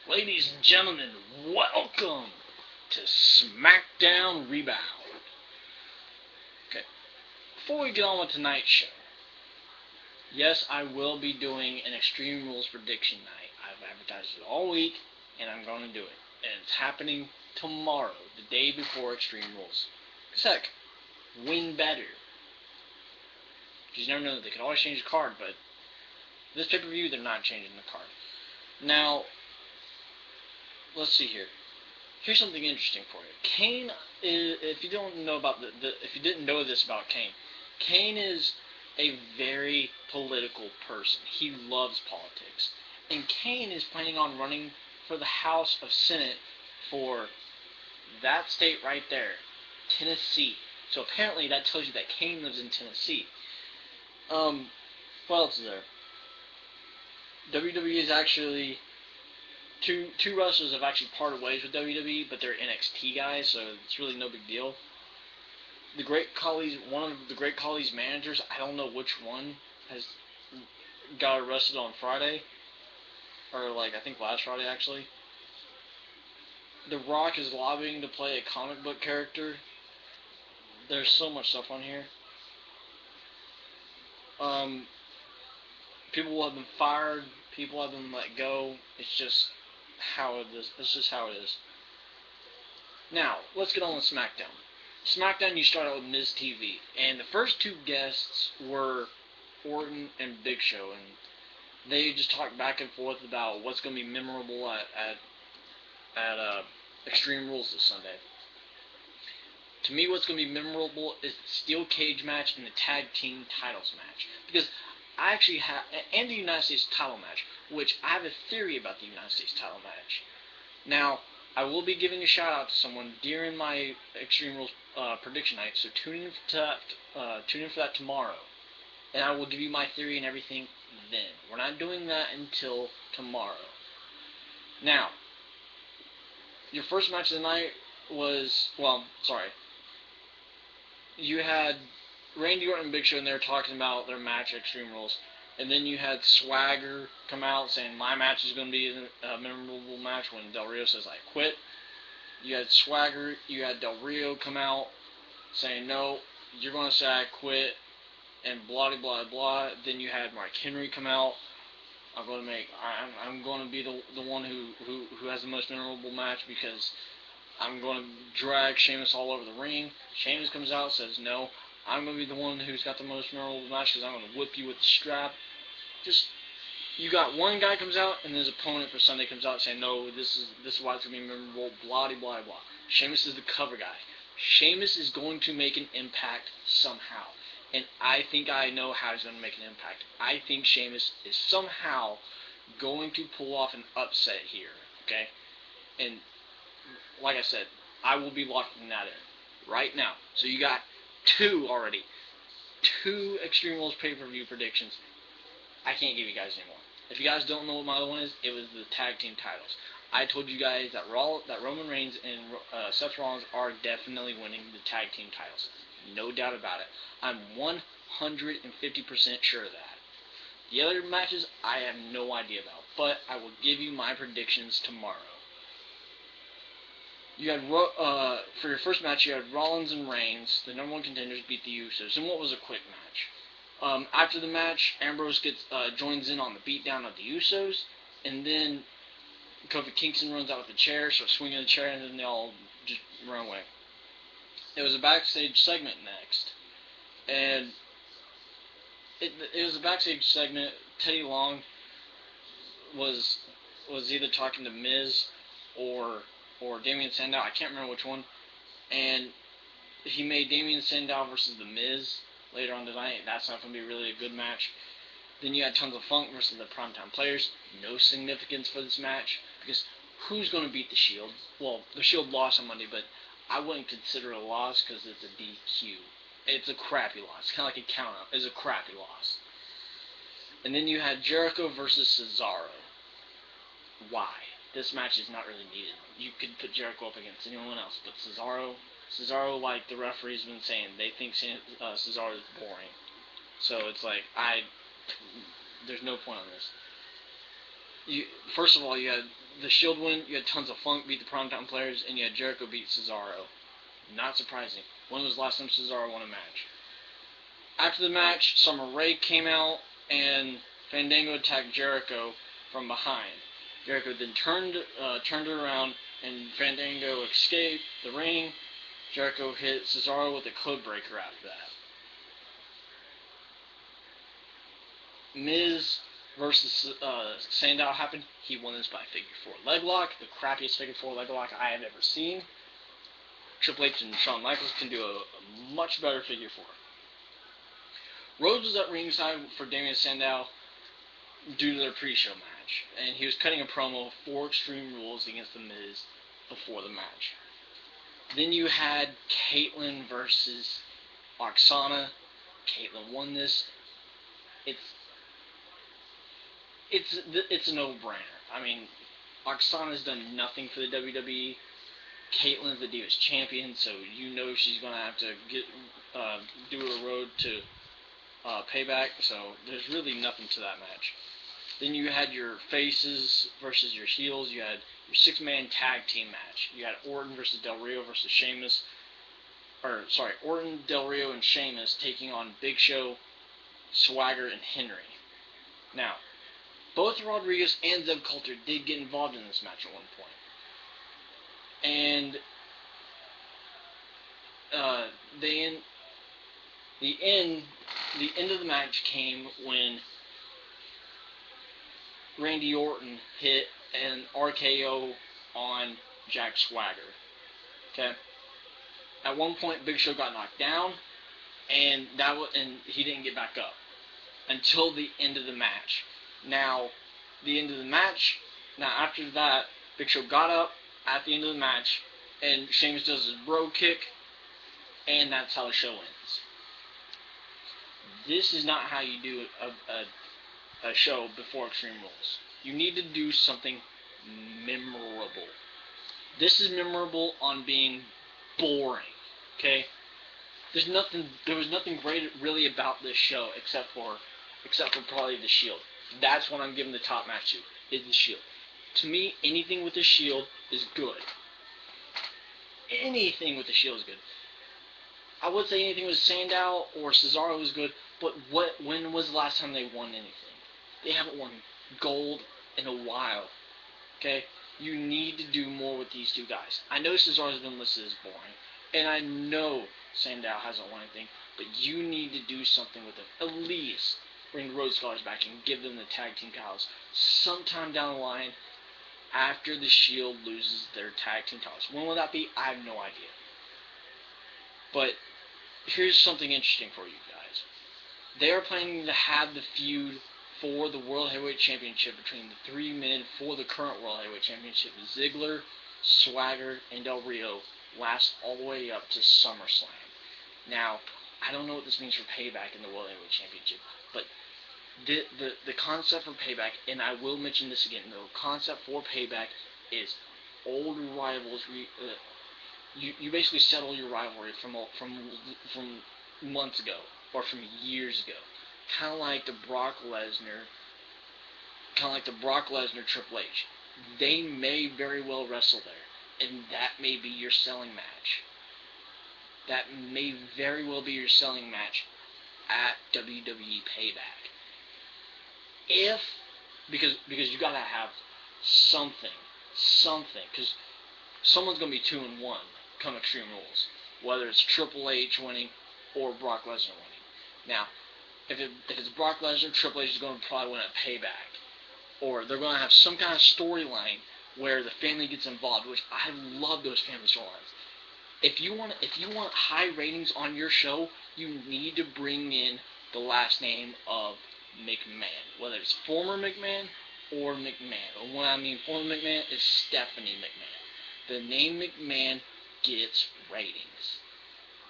Ladies and gentlemen, welcome to Smackdown Rebound. Okay, before we get on with tonight's show, yes, I will be doing an Extreme Rules prediction night. I've advertised it all week, and I'm going to do it. And it's happening tomorrow, the day before Extreme Rules. Because heck, win better. Because you never know, they could always change the card, but this pay-per-view, they're not changing the card. Now, let's see here. Here's something interesting for you. Kane is, if you don't know about if you didn't know this about Kane, Kane is a very political person. He loves politics. And Kane is planning on running for the House of Senate for that state right there, Tennessee. So apparently that tells you that Kane lives in Tennessee. What else is there? WWE is actually two wrestlers have actually parted ways with WWE, but they're NXT guys, so it's really no big deal. One of the Great Khali's managers, I don't know which one, has got arrested on Friday, or I think last Friday actually. The Rock is lobbying to play a comic book character. There's so much stuff on here. People have been fired. People have been let go. It's just how it is. It's just how it is. Now, let's get on with SmackDown. SmackDown, you start out with Miz TV, and the first two guests were Orton and Big Show, and they just talked back and forth about what's going to be memorable at Extreme Rules this Sunday. To me, what's going to be memorable is the Steel Cage match and the Tag Team Titles match, because I actually have, and the United States title match, which I have a theory about the United States title match. Now, I will be giving a shout out to someone during my Extreme Rules prediction night, so tune in for that tomorrow, and I will give you my theory and everything then. We're not doing that until tomorrow. Now, your first match of the night was, you had Randy Orton and Big Show, and they were talking about their match at Extreme Rules. And then you had Swagger come out saying, my match is going to be a memorable match when Del Rio says, I quit. You had Swagger, you had Del Rio come out saying, no, you're going to say I quit, and blah, blah, blah. Then you had Mark Henry come out. I'm going to be the one who has the most memorable match because I'm going to drag Sheamus all over the ring. Sheamus comes out and says, no, I'm going to be the one who's got the most memorable match because I'm going to whip you with the strap. You got one guy comes out, and his opponent for Sunday comes out saying, no, this is why it's going to be memorable, blah, blah, blah. Sheamus is the cover guy. Sheamus is going to make an impact somehow. And I think I know how he's going to make an impact. I think Sheamus is somehow going to pull off an upset here, okay? And like I said, I will be locking that in right now. So you got two Extreme Rules pay-per-view predictions. I can't give you guys any more. If you guys don't know what my other one is, it was the tag team titles. I told you guys that Roman Reigns and Seth Rollins are definitely winning the tag team titles. No doubt about it. I'm 150% sure of that. The other matches, I have no idea about, but I will give you my predictions tomorrow. You had for your first match, you had Rollins and Reigns, the number one contenders, beat the Usos, in what was a quick match. After the match, Ambrose joins in on the beatdown of the Usos, and then Kofi Kingston runs out with the chair, starts swinging the chair, and then they all just run away. It was a backstage segment next, and it was a backstage segment. Teddy Long was either talking to Miz or Damien Sandow. I can't remember which one. And he made Damien Sandow versus The Miz later on tonight. That's not going to be really a good match. Then you had Tons of Funk versus the Primetime Players. No significance for this match because who's going to beat the Shield? Well, the Shield lost on Monday, but I wouldn't consider it a loss because it's a DQ. It's a crappy loss. Kind of like a count-out. It's a crappy loss. And then you had Jericho versus Cesaro. Why? This match is not really needed. You could put Jericho up against anyone else, but Cesaro, like the referee's been saying, they think Cesaro is boring. So it's like, there's no point on this. First of all, you had the Shield win, you had tons of Funk beat the Primetime Players, and you had Jericho beat Cesaro. Not surprising. When was the last time Cesaro won a match? After the match, Summer Rae came out, and Fandango attacked Jericho from behind. Jericho then turned it around, and Fandango escaped the ring. Jericho hit Cesaro with a codebreaker after that. Miz versus Sandow happened. He won this by figure 4 leg lock, the crappiest figure 4 leg lock I have ever seen. Triple H and Shawn Michaels can do a much better figure 4. Rhodes was at ringside for Damien Sandow due to their pre-show match, and he was cutting a promo for Extreme Rules against The Miz before the match. Then you had Caitlyn versus Oksana. Caitlyn won this. It's a no-brainer. I mean, Oksana's done nothing for the WWE. Caitlyn's the Divas champion, so you know she's gonna have to do a road to Payback. So there's really nothing to that match. Then you had your faces versus your heels. You had your 6-man tag team match. You had Orton versus Del Rio versus Sheamus. Orton, Del Rio, and Sheamus taking on Big Show, Swagger, and Henry. Now, both Rodriguez and Zeb Coulter did get involved in this match at one point. And the end of the match came when Randy Orton hit an RKO on Jack Swagger. Okay. At one point, Big Show got knocked down, and he didn't get back up until the end of the match. Now, after that, Big Show got up at the end of the match, and Sheamus does his bro kick, and that's how the show ends. This is not how you do a show before Extreme Rules. You need to do something memorable. This is memorable on being boring. Okay? There was nothing great really about this show except for probably the Shield. That's what I'm giving the top match to, is the Shield. To me, anything with the Shield is good. Anything with the Shield is good. I would say anything with Sandow or Cesaro is good, but when was the last time they won anything? They haven't won gold in a while. Okay? You need to do more with these two guys. I know Cesaro's been listed as boring, and I know Sandow hasn't won anything, but you need to do something with them. At least bring the Road Scholars back and give them the tag team titles sometime down the line after the Shield loses their tag team titles. When will that be? I have no idea. But here's something interesting for you guys. They are planning to have the feud for the World Heavyweight Championship between the 3 men for the current World Heavyweight Championship, Ziggler, Swagger, and Del Rio, last all the way up to SummerSlam. Now, I don't know what this means for Payback in the World Heavyweight Championship, but the concept for Payback, and I will mention this again, the concept for Payback is old rivals. You basically settle your rivalry from months ago or from years ago, kind of like the Brock Lesnar Triple H. They may very well wrestle there, and that may be your selling match. That may very well be your selling match at WWE Payback. Because you gotta have something, because someone's gonna be 2-1 come Extreme Rules, whether it's Triple H winning or Brock Lesnar winning. Now, if it's Brock Lesnar, Triple H is gonna probably win at Payback, or they're gonna have some kind of storyline where the family gets involved, which I love those family storylines. If you want high ratings on your show, you need to bring in the last name of McMahon, whether it's former McMahon or McMahon. And when I mean former McMahon, is Stephanie McMahon. The name McMahon gets ratings.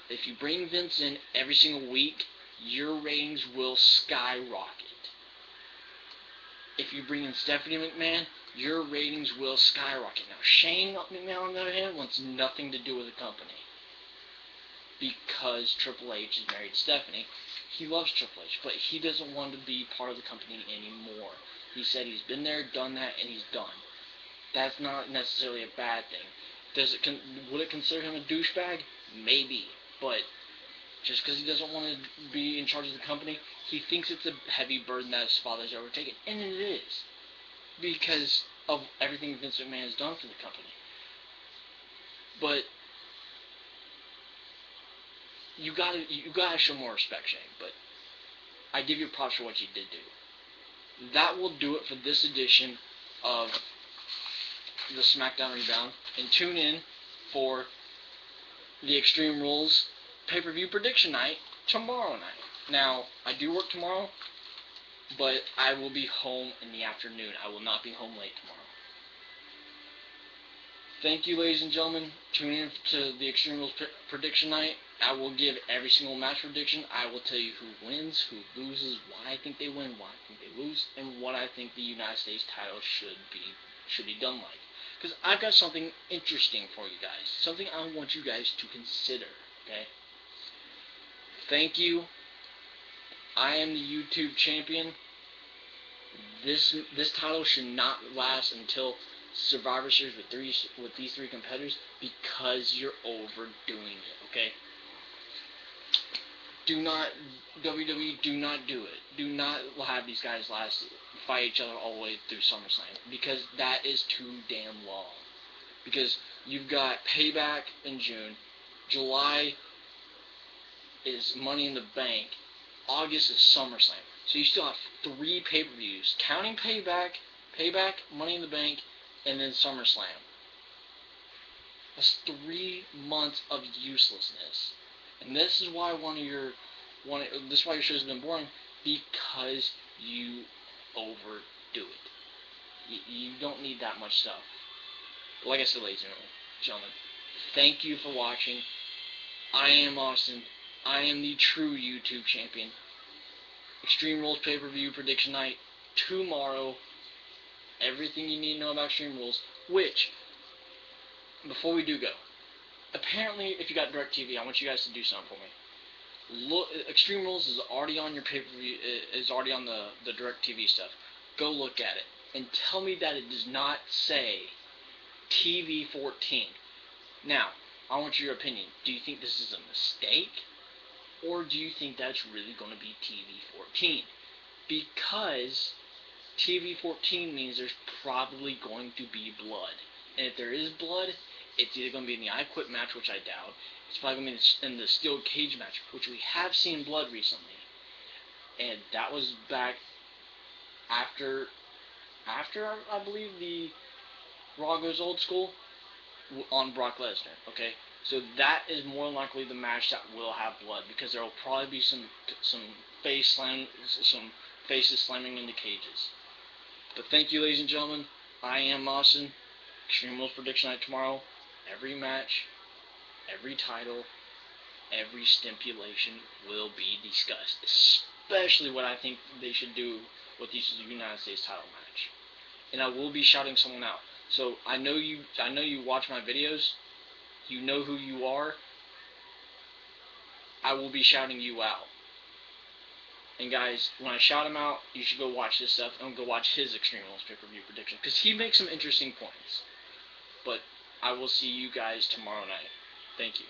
If you bring Vince in every single week, your ratings will skyrocket. If you bring in Stephanie McMahon, your ratings will skyrocket. Now, Shane McMahon, on the other hand, wants nothing to do with the company. Because Triple H is married to Stephanie. He loves Triple H, but he doesn't want to be part of the company anymore. He said he's been there, done that, and he's done. That's not necessarily a bad thing. Would it consider him a douchebag? Maybe, but just because he doesn't want to be in charge of the company, he thinks it's a heavy burden that his father's overtaken, and it is because of everything Vince McMahon has done for the company. But you gotta show more respect, Shane. But I give you props for what you did do. That will do it for this edition of the Smackdown Rebound, and tune in for the Extreme Rules pay-per-view prediction night tomorrow night. Now, I do work tomorrow, but I will be home in the afternoon. I will not be home late tomorrow. Thank you, ladies and gentlemen. Tune in to the Extreme Rules prediction night. I will give every single match prediction. I will tell you who wins, who loses, why I think they win, why I think they lose, and what I think the United States title should be done like. Because I've got something interesting for you guys. Something I want you guys to consider, okay? Thank you. I am the YouTube champion. This title should not last until Survivor Series with these three competitors, because you're overdoing it, okay? WWE, do not do it. Do not have these guys fight each other all the way through SummerSlam, because that is too damn long. Because you've got Payback in June, July is Money in the Bank, August is SummerSlam. So you still have 3 pay-per-views, counting Payback, Money in the Bank, and then SummerSlam. That's 3 months of uselessness. And this is why this is why your show's been boring, because you overdo it. You don't need that much stuff. But like I said, ladies and gentlemen, thank you for watching. I am Austin. I am the true YouTube champion. Extreme Rules pay-per-view prediction night tomorrow. Everything you need to know about Extreme Rules. Which, before we do go, apparently, if you got DirecTV, I want you guys to do something for me. Look, Extreme Rules is already on your pay-per-view. Is already on the DirecTV stuff. Go look at it and tell me that it does not say TV 14. Now, I want your opinion. Do you think this is a mistake, or do you think that's really going to be TV 14? Because TV 14 means there's probably going to be blood, and if there is blood, it's either going to be in the I Quit match, which I doubt. It's probably going to be in the steel cage match, which we have seen blood recently. And that was back after I believe the Raw Goes Old School on Brock Lesnar. Okay, so that is more likely the match that will have blood, because there will probably be some faces slamming into cages. But thank you, ladies and gentlemen. I am Austin. Extreme Rules prediction night tomorrow. Every match, every title, every stipulation will be discussed, especially what I think they should do with the United States title match. And I will be shouting someone out. So I know you watch my videos. You know who you are. I will be shouting you out. And guys, when I shout him out, you should go watch this stuff and go watch his Extreme Rules pay-per-view prediction, because he makes some interesting points. But I will see you guys tomorrow night. Thank you.